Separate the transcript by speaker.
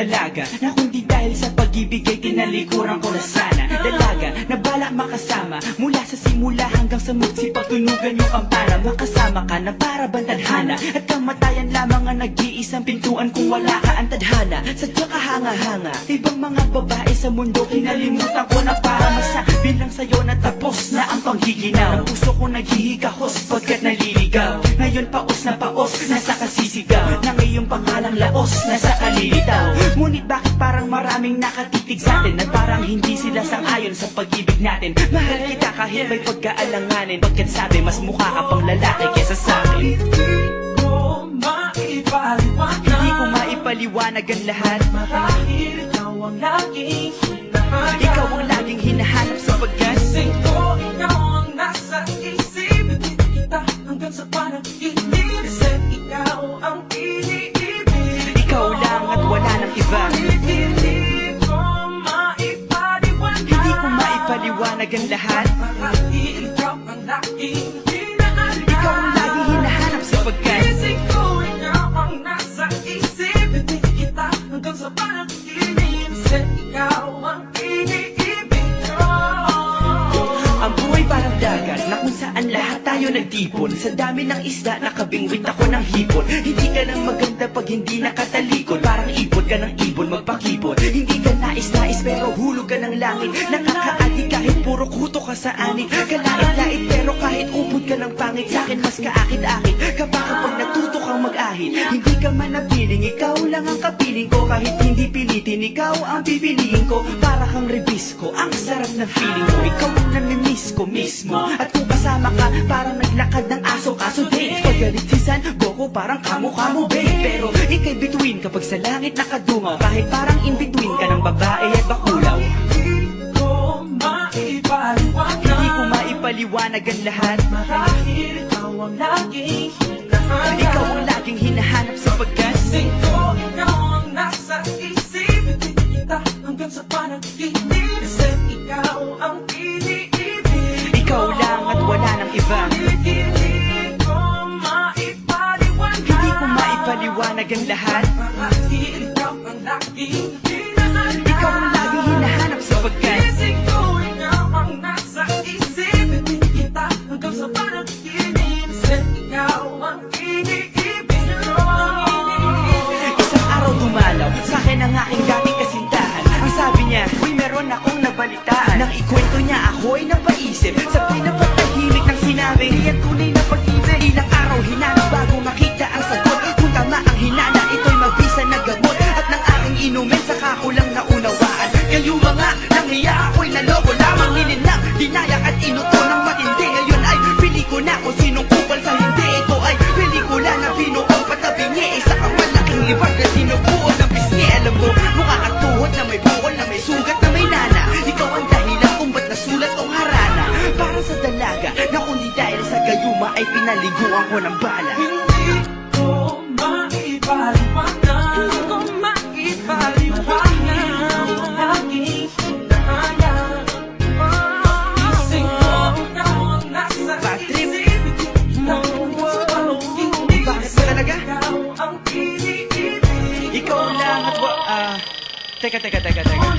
Speaker 1: dalaga na kundi dahil sa pag-ibig ay tinalikuran ko na sana. Dalaga na balak makasama mula sa simula hanggang sa magsipagtunugan yung kampana. Makasama ka na para bantadhana at kamatayan lamang ang nag-iisang pintuan kung wala ka ang tadhana. Sadya ka hanga-hanga, ibang mga babae sa mundo kinalimutan ko na para masabi lang sa'yo na tapos na ang panggiginaw. Ang puso ko naghihikahos pagkat naliligaw. Ngayon paos na paos, nasa kasisigaw ng iyong pangalang laos, nasa kalilitaw. Ngunit bakit parang maraming nakatitig sa atin at parang hindi sila sang-ayon sa pag-ibig natin? Mahal kita kahit may pagkaalanganin, pagkat sabi mas mukha ka pang lalaki kesa sa'kin. Hindi ko maipaliwanag ang lahat.
Speaker 2: Marahil ikaw ang laging hinahanap.
Speaker 1: Ikaw ang laging hinahanap sapagkat
Speaker 2: Gising ko, ikaw ang nasa isip. Hindi kita hanggang sa panaginip. Kasi ikaw ang iniibig.
Speaker 1: ikaw lang at wala nang iba.
Speaker 2: Hindi ko maipaliwanag.
Speaker 1: Hindi ko maipaliwanag ang lahat.
Speaker 2: Marahil ikaw ang laging hinahanap.
Speaker 1: Ikaw ang laging hinahanap sapagkat
Speaker 2: Gising ko, ikaw ang nasa isip. Hindi kita hanggang sa panaginip. Kasi ikaw ang iniibig ko.
Speaker 1: ang buhay parang dagat na kung saan lahat tayo nagtipon. Sa dami ng isda nakabingwit ako ng hipon. Hindi ka nang maganda pag hindi nakatalikod. Parang ipon ka ng ibon magpakipon. Hindi ka nais-nais pero hulog ka ng langit. Nakakaadi kahit puro kuto ka sa ani. Kalait-lait pero kahit upod ka ng pangit. Sa'kin mas kaakit-akit ka pa kapag natuto kang mag-ahit. Hindi ka man napiling, ikaw lang ang kapiling ko. Kahit hindi pilitin, ikaw ang pipiliin ko. Para kang rebisco, ang sarap na feeling mo. Ikaw ang namimiss ko mismo. At kung kasama ka, parang naglakad ng aso. Kaso date, pagalit si San Goku, parang kamo-kamo babe. Pero ikay between kapag sa langit nakadungaw. Kahit parang in between ka ng babae at bakulaw.
Speaker 2: Hindi ko maipaliwanag.
Speaker 1: Hindi ko maipaliwanag ang lahat.
Speaker 2: Marahil ikaw ang laging hinahanap.
Speaker 1: Ikaw ang laging hinahanap sapagkat
Speaker 2: Gising ko, ikaw ang nasa isip. Hindi kita hanggang sa panaginip. Kasi ikaw ang iniibig.
Speaker 1: ikaw lang at wala nang iba.
Speaker 2: Hindi ko maipaliwanag.
Speaker 1: Hindi ko maipaliwanag ang lahat.
Speaker 2: Marahil ikaw ang laging hinahanap.
Speaker 1: Ikaw ang laging hinahanap sapagkat
Speaker 2: Gising ko, ikaw ang nasa isip. Hindi kita hanggang sa panaginip. Kasi ikaw ang iniibig ko.
Speaker 1: isang araw dumalaw sa'kin ang aking dating kasintahan. Ang sabi niya, uy meron akong nabalitaan. Nang ikwento niya ako'y napaisip. Sabay na patahimik ng sinabi, iyan tunay na pag-ibig. Ilang araw hinanap bago makita ang sagot. Kung tama ang hinala, ito'y mabisa na gamot. At nang aking inumin, saka ko lang naunawaan. Kayo mga nanghiya, ako'y naloko lamang. Nilinang, dinayak at inuto ng matindi. Ngayon ay pili ko na kung sinong kupal sa hindi. Ito ay pelikula na binuong patabingi. Isa kang malaking liwag na sinubuo ng pisngi. Alam mo, mukha kang tuhod na may bukol, na may sugat, na may nana. Ikaw ang dahilan kung ba't nasulat tong harana. Para sa dalaga na kundi dahil sa gayuma ay pinaliguan ko ng bala.
Speaker 2: Hindi ko maipaliwanag. Hindi ko maipaliwanag. Laging hinahanap. Gising ko, ikaw ang nasa
Speaker 1: Patrick.
Speaker 2: isip. Ikaw ang nasa panaginip.
Speaker 1: Bakit ba talaga?
Speaker 2: Ikaw ang iniibig.
Speaker 1: Ikaw lang at teka.